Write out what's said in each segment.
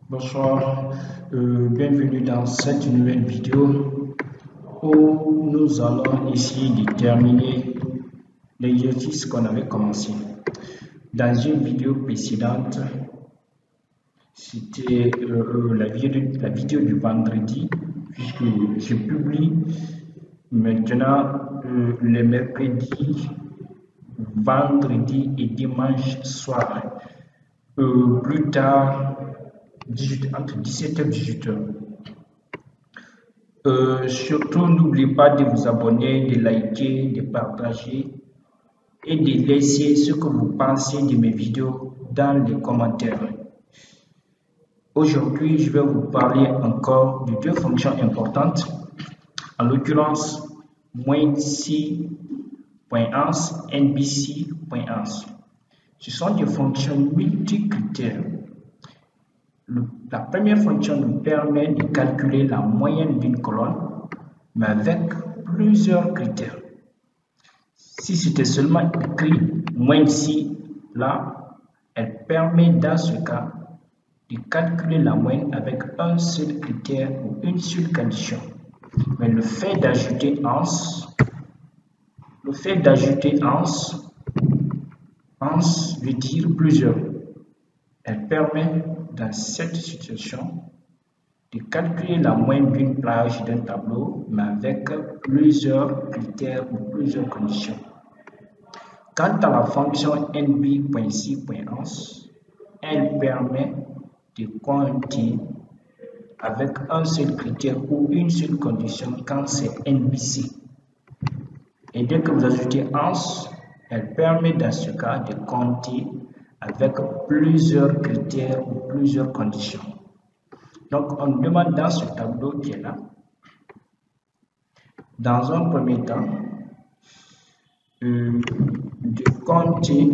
Bonsoir, bienvenue dans cette nouvelle vidéo où nous allons essayer de terminer l'exercice qu'on avait commencé. Dans une vidéo précédente, c'était la vidéo du vendredi, puisque je publie maintenant les mercredis, vendredi et dimanche soir. Plus tard, entre 17h et 18h. Surtout, n'oubliez pas de vous abonner, de liker, de partager et de laisser ce que vous pensez de mes vidéos dans les commentaires. Aujourd'hui, je vais vous parler encore de deux fonctions importantes, en l'occurrence -c.11, NBC.11. Ce sont des fonctions multicritères. La première fonction nous permet de calculer la moyenne d'une colonne, mais avec plusieurs critères. Si c'était seulement écrit -c là, elle permet dans ce cas de calculer la moyenne avec un seul critère ou une seule condition. Mais le fait d'ajouter ans veut dire plusieurs. Elle permet dans cette situation de calculer la moyenne d'une plage d'un tableau, mais avec plusieurs critères ou plusieurs conditions. Quant à la fonction nb.c.11, elle permet de compter avec un seul critère ou une seule condition quand c'est NBC. Et dès que vous ajoutez ans, elle permet dans ce cas de compter avec plusieurs critères ou plusieurs conditions. Donc, on demande dans ce tableau qui est là, dans un premier temps, de compter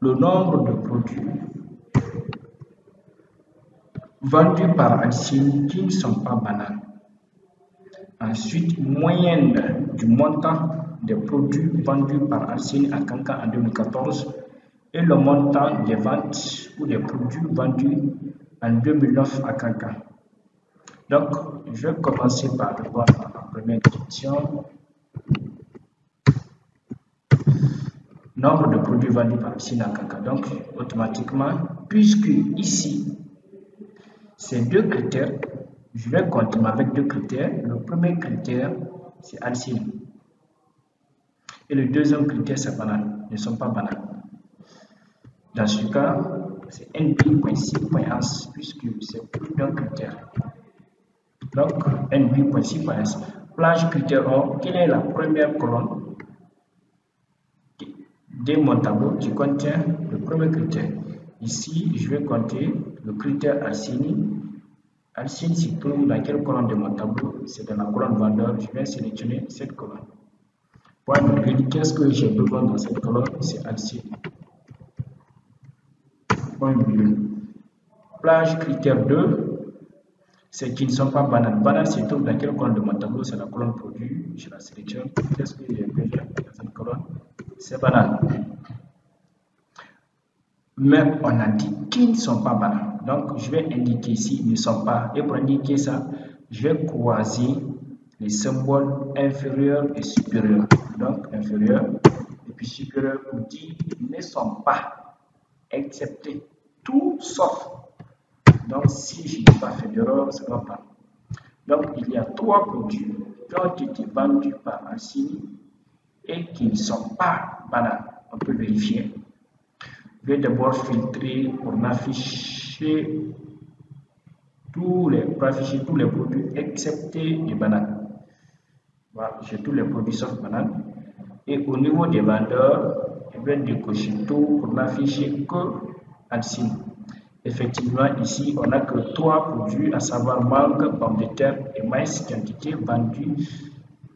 le nombre de produits vendus par Alcine qui ne sont pas bananes. Ensuite, moyenne du montant des produits vendus par Alcine à Kankan en 2014 et le montant des ventes ou des produits vendus en 2009 à Kankan. Donc, je vais commencer par répondre à la première question. Nombre de produits vendus par Alcine à Kankan. Donc, automatiquement, puisque ici, c'est deux critères, je vais compter avec deux critères. Le premier critère, c'est Alcine. Et le deuxième critère, c'est banane. Ils ne sont pas bananes. Dans ce cas, c'est nb.c.11 puisque c'est plus d'un critère. Donc, nb.c.11. Plage critère 1, quelle est la première colonne de mon tableau qui contient le premier critère? Ici, je vais compter le critère Alcine. Alcine se trouve dans quelle colonne de mon tableau? C'est dans la colonne vendeur. Je vais sélectionner cette colonne. Point virgule, qu'est-ce que j'ai besoin dans cette colonne? C'est Alcine. Point virgule. Plage critère 2, c'est qu'ils ne sont pas bananes. Banane se trouve dans quelle colonne de mon tableau? C'est la colonne produit. Je la sélectionne. Qu'est-ce que j'ai besoin dans cette colonne? C'est banane. Mais on a dit qu'ils ne sont pas bananes. Donc, je vais indiquer ici, ils ne sont pas. Et pour indiquer ça, je vais croiser les symboles inférieurs et supérieurs. Donc, inférieur et puis supérieur pour dire qu'ils ne sont pas, excepté tout sauf. Donc, si je n'ai pas fait d'erreur, ça ne va pas. Donc, il y a trois produits qui ont été vendus par Alcine et qui ne sont pas bananes. On peut vérifier. Je vais d'abord filtrer pour afficher tous les produits excepté les bananes. Voilà, j'ai tous les produits sauf bananes. Et au niveau des vendeurs, je vais décocher tout pour n'afficher que Alcine. Effectivement, ici, on n'a que trois produits, à savoir mangue, pommes de terre et maïs, qui ont été vendus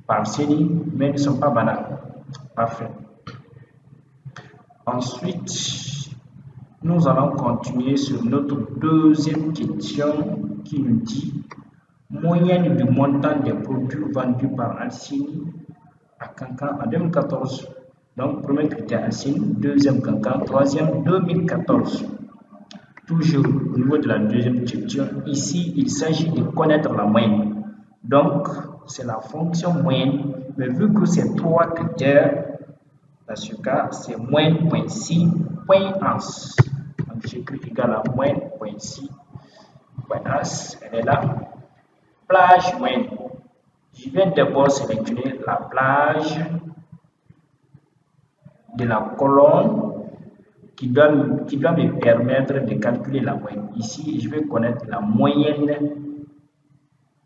par Alcine, mais ne sont pas bananes. Parfait. Ensuite, nous allons continuer sur notre deuxième question qui nous dit moyenne du montant des produits vendus par Alcine à Kankan en 2014. Donc, premier critère Alcine, deuxième Kankan, troisième 2014. Toujours au niveau de la deuxième question, ici, il s'agit de connaître la moyenne. Donc, c'est la fonction moyenne, mais vu que c'est 3 critères, dans ce cas, c'est moyenne.6 point as. Donc, j'écris égal à moyenne.6 point as. Elle est là. Plage moyenne. Je viens d'abord sélectionner la plage de la colonne qui doit me permettre de calculer la moyenne. Ici, je vais connaître la moyenne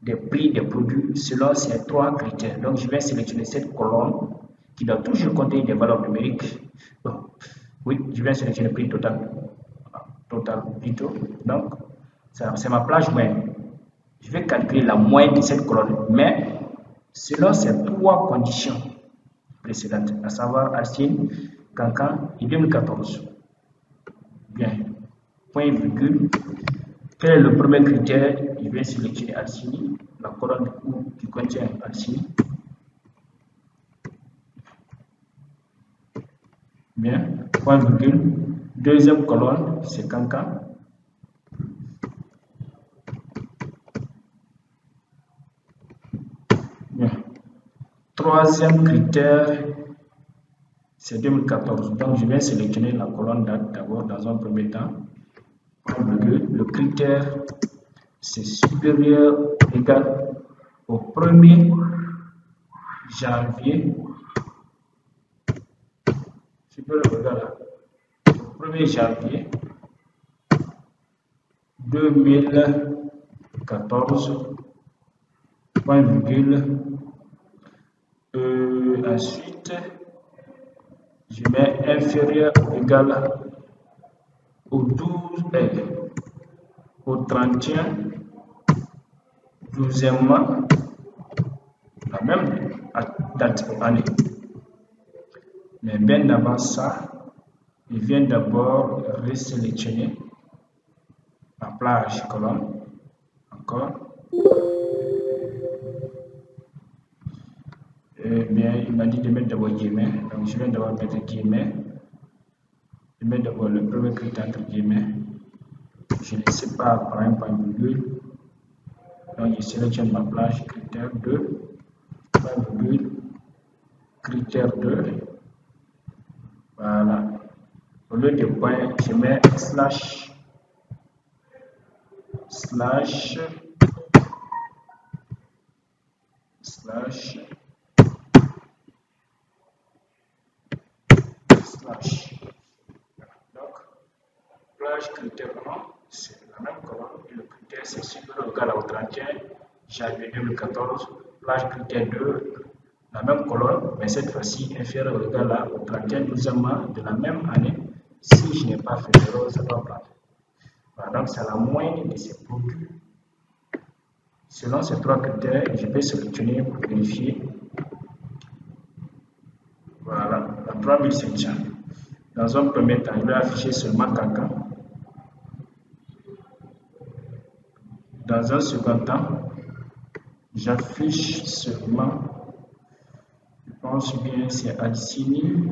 des prix des produits selon ces 3 critères. Donc, je vais sélectionner cette colonne qui doit toujours contenir des valeurs numériques. Bon, oui, je vais sélectionner prix total. Total plutôt. Donc, c'est ma plage moyenne. Je vais calculer la moyenne de cette colonne, mais selon ces 3 conditions précédentes, à savoir Arsine, Cancan et 2014. Bien, point virgule. Quel est le premier critère? Je vais sélectionner Alcini, la colonne qui contient Alcini. Bien, point virgule. Deuxième colonne, c'est Cancan. Bien. Troisième critère, c'est 2014. Donc, je vais sélectionner la colonne date d'abord dans un premier temps. Point virgule. Le critère, c'est supérieur ou égal au 1er janvier. Supérieur ou égal au 1er janvier 2014. Point virgule. Ensuite, je mets inférieur ou égal au 12, au 31, 12e mois, la même date ou année. Mais bien avant ça, je viens d'abord resélectionner la plage colonne. Encore. Bien, il m'a dit de mettre d'abord guillemets, donc je viens d'abord mettre guillemets. Je mets d'abord le premier critère entre guillemets. Je ne sépare par un point virgule. Donc je sélectionne ma plage critère 2, point virgule, critère 2. Voilà. Au lieu de point, je mets slash slash. Donc, plage critère 1, c'est la même colonne et le critère c'est supérieur ou égal au 31 janvier 2014. Plage critère 2, la même colonne, mais cette fois-ci inférieur ou égal au 31 12e mois de la même année. Si je n'ai pas fait d'erreur, ça doit prendre. Voilà, donc c'est la moyenne de ces produits. Selon ces 3 critères, je peux sélectionner pour vérifier. Voilà, la 3500. Dans un premier temps, je vais afficher seulement Cancan. Dans un second temps, j'affiche seulement, je pense bien, c'est Alcini.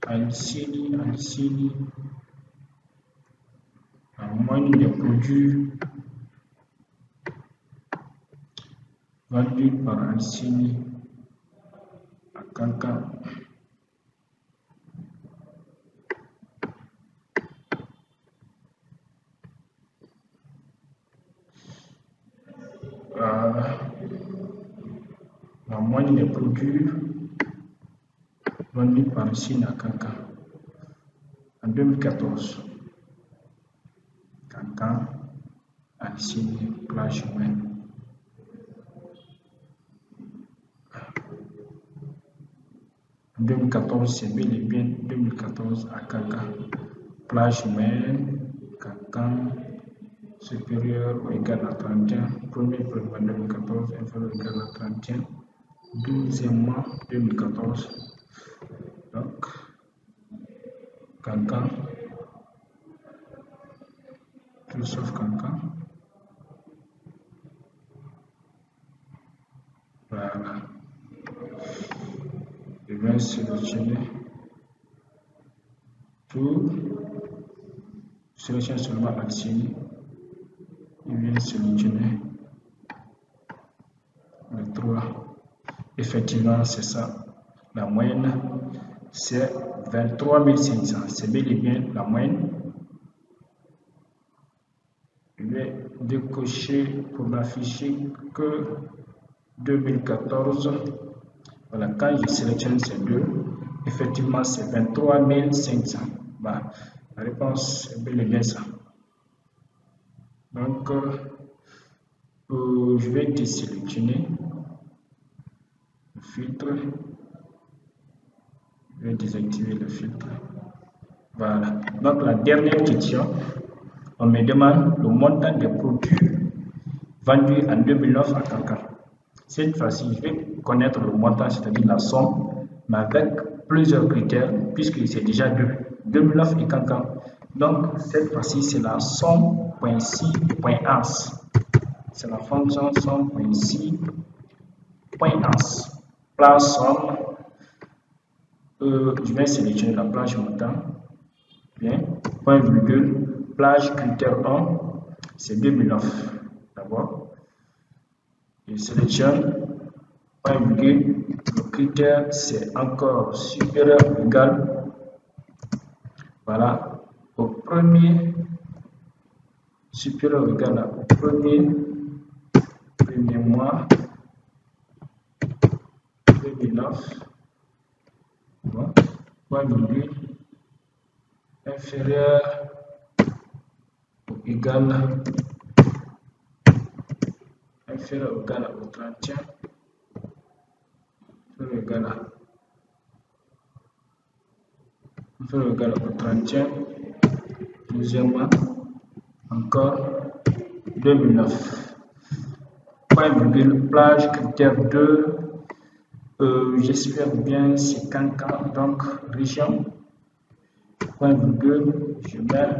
Alcini. La moyenne des produits vendus par Alcini à Cancan. La moyenne des produits vendus par Alcini à Cancan en 2014. Cancan, Alcini, plage moyenne. En 2014, c'est bel et bien 2014 à Cancan. Plage moyenne, Cancan, supérieur ou égal à 31, 1er février 2014, inférieur ou égal à 31, 12e mois 2014. Donc, Cancan, Je sauve Cancan. Voilà. Je vais sélectionner tout. Je sélectionne seulement Alcine. Je viens sélectionner le 3. Effectivement, c'est ça. La moyenne, c'est 23 500. C'est bel et bien la moyenne. Je vais décocher pour n'afficher que 2014. Voilà, quand je sélectionne ces deux, effectivement, c'est 23 500. Bah, la réponse est bel et bien ça. Donc, je vais désélectionner le filtre. Je vais désactiver le filtre. Voilà. Donc, la dernière question, on me demande le montant des produits vendus en 2009 à Cancan. Cette fois-ci, je vais connaître le montant, c'est-à-dire la somme, mais avec plusieurs critères, puisque c'est déjà 2009 et Cancan. Donc, cette fois-ci, c'est la somme .si.as. C'est la fonction somme.si.as. Plage somme. Je vais sélectionner la plage montant. Bien. Point virgule. Plage critère 1, c'est 2009. D'abord. Je sélectionne. Point virgule. Le critère, c'est encore supérieur ou égal. Voilà. Au premier. Supérieur ou égal au premier mois 2009. Bon. Point virgule. Inférieur ou égal au 31, inférieur ou égal au 31, deuxièmement, encore 2009. Point virgule, plage critère 2, j'espère bien c'est Cancan, donc région. Point virgule, je mets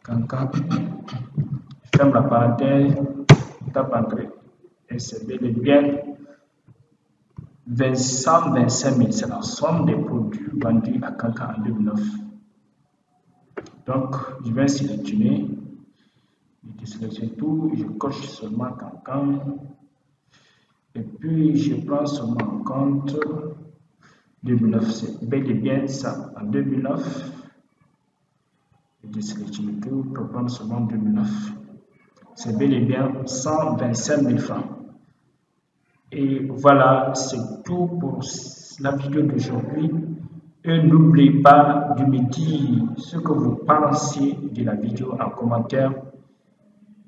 Cancan, je ferme la parenthèse, tape entrée, et c'est bel et bien 125 000, c'est la somme des produits vendus à Cancan en 2009. Donc, je vais sélectionner, je sélectionne tout, je coche seulement Cancan, et puis je prends seulement en compte 2009, c'est bel et bien ça, en 2009, je sélectionne tout pour prendre seulement 2009, c'est bel et bien 125 000 francs. Et voilà, c'est tout pour la vidéo d'aujourd'hui. Et n'oubliez pas de me dire ce que vous pensez de la vidéo en commentaire.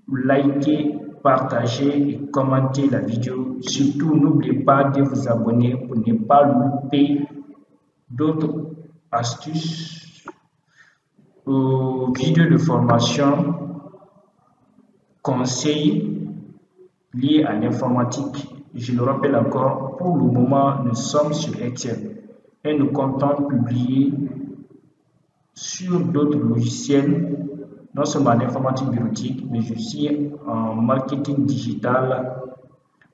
Likez, partagez et commentez la vidéo. Surtout, n'oubliez pas de vous abonner pour ne pas louper d'autres astuces, vidéos de formation, conseils liés à l'informatique. Je le rappelle encore, pour le moment, nous sommes sur Excel et nous comptons publier sur d'autres logiciels, non seulement en informatique bureautique, mais aussi en marketing digital,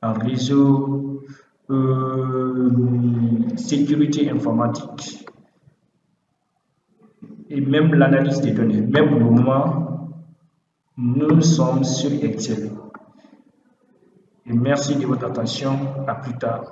en réseau, sécurité informatique et même l'analyse des données. Mais pour le moment, nous sommes sur Excel. Et merci de votre attention. À plus tard.